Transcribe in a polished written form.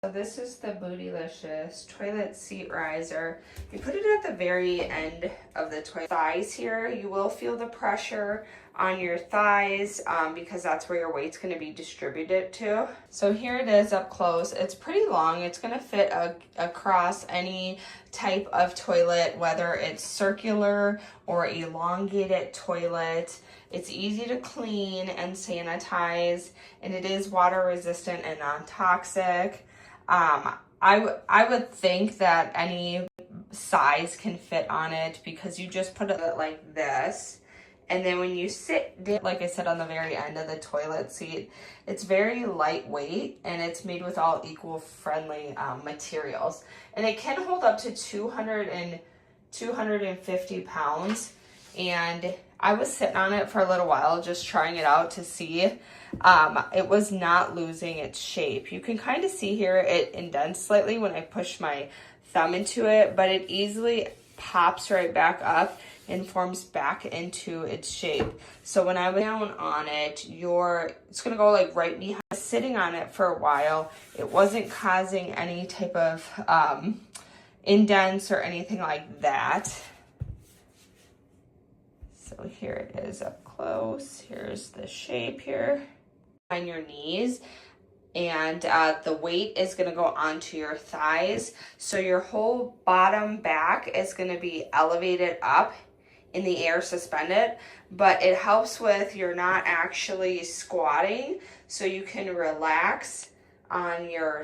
So this is the Bootylicious toilet seat riser. You put it at the very end of the toilet thighs here. You will feel the pressure on your thighs because that's where your weight's going to be distributed to. So here it is up close. It's pretty long. It's going to fit across any type of toilet, whether it's circular or elongated toilet. It's easy to clean and sanitize, and it is water resistant and non-toxic. I would think that any size can fit on it because you just put it like this. And then when you sit down, like I said, on the very end of the toilet seat, it's very lightweight and it's made with all eco-friendly materials. And it can hold up to 250 pounds. And I was sitting on it for a little while, just trying it out to see. It was not losing its shape. You can kind of see here it indents slightly when I push my thumb into it, but it easily pops right back up and forms back into its shape. So when I was down on it, it's gonna go like right behind. Sitting on it for a while, it wasn't causing any type of indents or anything like that. So here it is up close. Here's the shape here. On your knees, and the weight is going to go onto your thighs. So your whole bottom back is going to be elevated up in the air, suspended, but it helps with you're not actually squatting, so you can relax on your